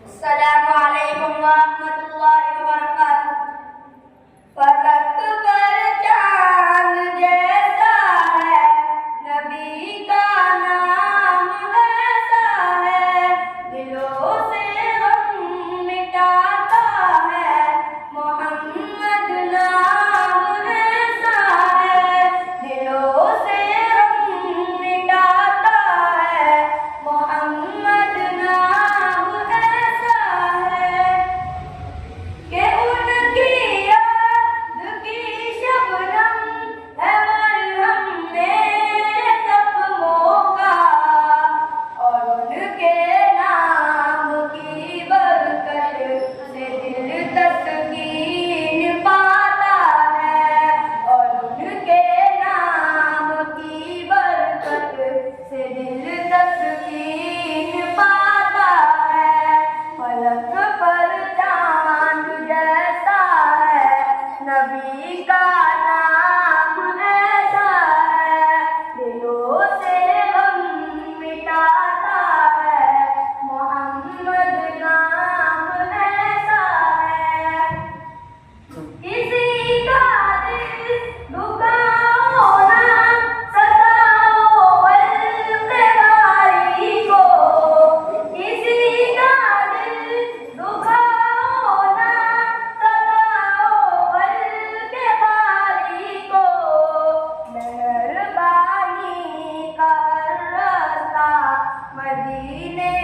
السلام علیکم ورحمۃ اللہ وبرکاتہ. فلک پر چاند جیسا ہے نبی کا نام ایسا ہے دلوں سے غم مٹاتا ہے محمد نام ایسا ہے دلوں سے غم مٹاتا ہے محمد نام ایسا ہے کہ ان کی یاد کی شبنم ہے مرہم میرے زخموں کا اور ان کے نام کی برکت سے دل تسکین پاتا ہے اور ان کے نام کی برکت سے دل تسکین پاتا ہے. فلک پر چاند جیسا ہے نبی کا نام ایسا ہے دلوں سے غم مٹاتا ہے محمد نام ایسا ہے. کسی کا دل دکھاؤ نہ ستاؤ خلق باری کو کسی کا دل دکھاؤ نہ ستاؤ خلق باری کو مہربانی کا راستہ مدینے